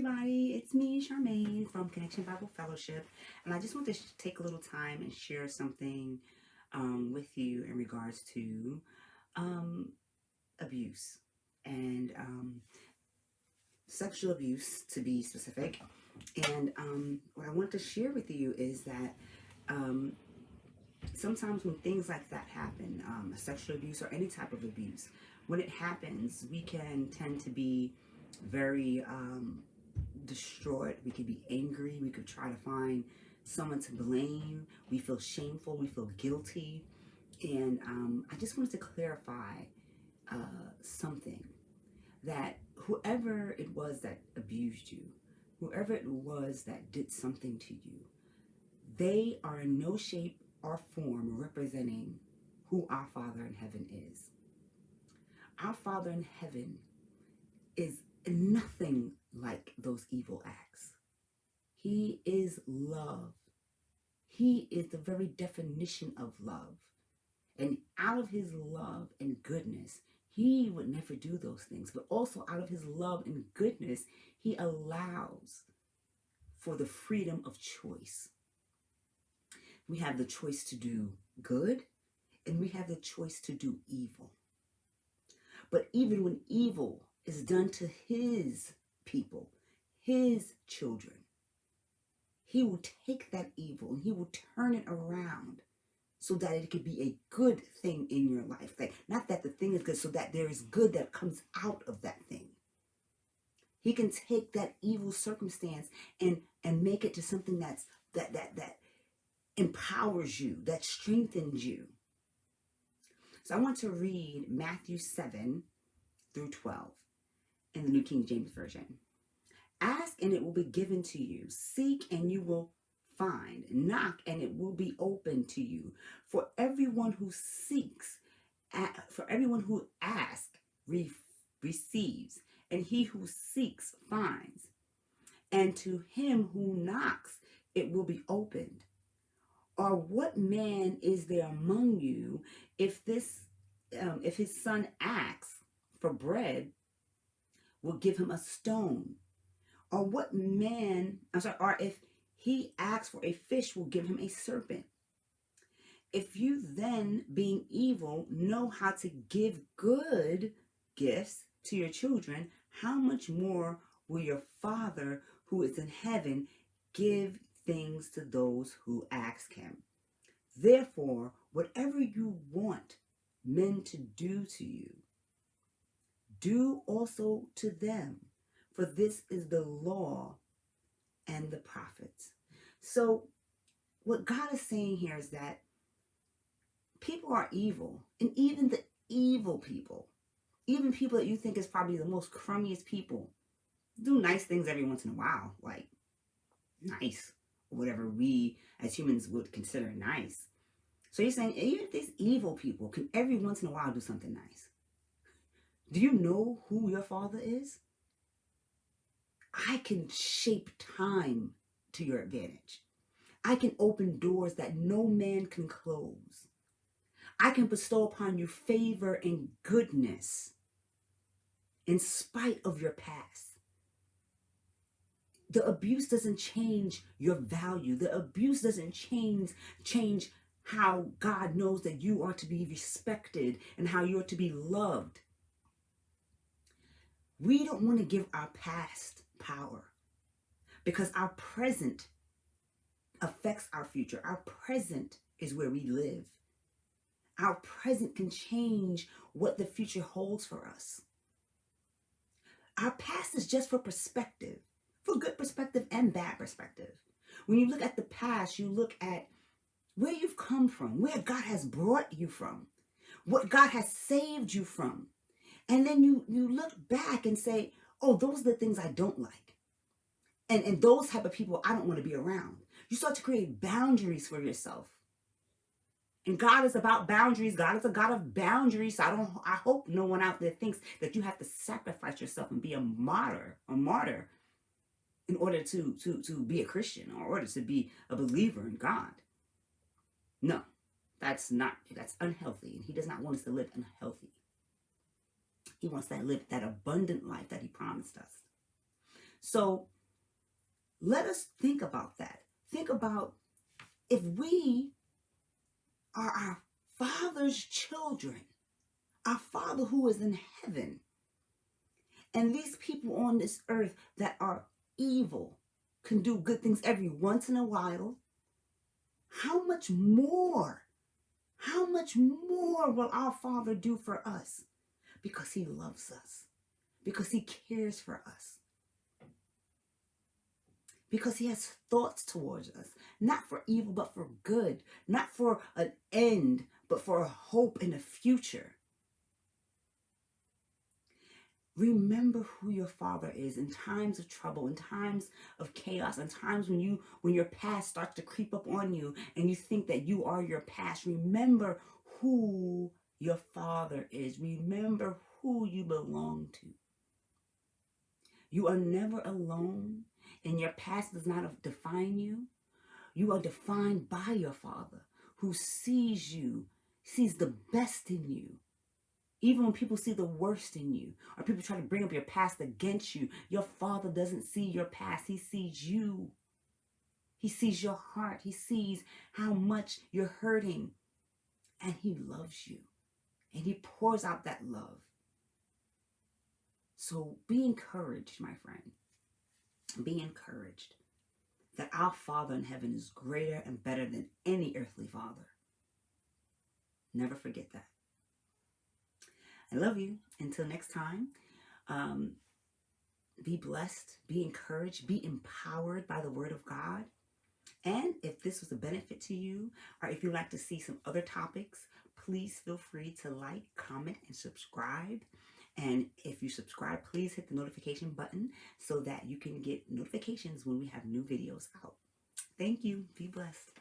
everybody, it's me, Charmaine from Connection Bible Fellowship, and I just want to take a little time and share something with you in regards to um, abuse and sexual abuse, to be specific. And what I want to share with you is that um, sometimes when things like that happen, sexual abuse or any type of abuse, when it happens, we can tend to be very distraught. We could be angry. We could try to find someone to blame. We feel shameful. We feel guilty. And I just wanted to clarify something, that whoever it was that abused you, whoever it was that did something to you, they are in no shape or form representing who our Father in heaven is. Our Father in heaven is nothing like those evil acts. He is love. He is the very definition of love. And out of his love and goodness, he would never do those things. But also out of his love and goodness, he allows for the freedom of choice. We have the choice to do good, and we have the choice to do evil. But even when evil is done to his people, his children, he will take that evil and he will turn it around so that it could be a good thing in your life. Like, not that the thing is good, so that there is good that comes out of that thing. He can take that evil circumstance and make it to something that empowers you, that strengthens you. So I want to read Matthew 7 through 12 in the New King James Version. Ask and it will be given to you. Seek and you will find. Knock and it will be open to you. For everyone who seeks, for everyone who asks, receives. And he who seeks finds. And to him who knocks, it will be opened. Or what man is there among you if his son asks for bread, will give him a stone? Or what man, or if he asks for a fish, will give him a serpent? If you then, being evil, know how to give good gifts to your children, how much more will your Father who is in heaven give things to those who ask him? Therefore, whatever you want men to do to you, do also to them, for this is the law and the prophets. So what God is saying here is that people are evil, and even the evil people, even people that you think is probably the most crummiest people, do nice things every once in a while, like nice, or whatever we as humans would consider nice. So you're saying even these evil people can every once in a while do something nice. Do you know who your Father is? I can shape time to your advantage. I can open doors that no man can close. I can bestow upon you favor and goodness in spite of your past. The abuse doesn't change your value. The abuse doesn't change how God knows that you are to be respected and how you're to be loved. We don't want to give our past power, because our present affects our future. Our present is where we live. Our present can change what the future holds for us. Our past is just for perspective, for good perspective and bad perspective. When you look at the past, you look at where you've come from, where God has brought you from, what God has saved you from. And then you look back and say, oh, those are the things I don't like. And those type of people I don't want to be around. You start to create boundaries for yourself. And God is about boundaries. God is a God of boundaries. So I hope no one out there thinks that you have to sacrifice yourself and be a martyr in order to be a Christian, or in order to be a believer in God. No, that's unhealthy. And he does not want us to live unhealthy. He wants us to live that abundant life that he promised us. So let us think about that. Think about if we are our Father's children, our Father who is in heaven, and these people on this earth that are evil can do good things every once in a while, how much more will our Father do for us? Because he loves us, because he cares for us, because he has thoughts towards us, not for evil, but for good, not for an end, but for a hope in the future. Remember who your Father is in times of trouble, in times of chaos, in times when your past starts to creep up on you and you think that you are your past. Remember who your Father is. Remember who you belong to. You are never alone, and your past does not define you. You are defined by your Father, who sees you, sees the best in you. Even when people see the worst in you, or people try to bring up your past against you, your Father doesn't see your past. He sees you. He sees your heart. He sees how much you're hurting. And he loves you. And he pours out that love. So be encouraged, my friend. Be encouraged that our Father in heaven is greater and better than any earthly father. Never forget that. I love you. Until next time, be blessed, be encouraged, be empowered by the word of God. And if this was a benefit to you, or if you'd like to see some other topics, please feel free to like, comment, and subscribe. And if you subscribe, please hit the notification button so that you can get notifications when we have new videos out. Thank you. Be blessed.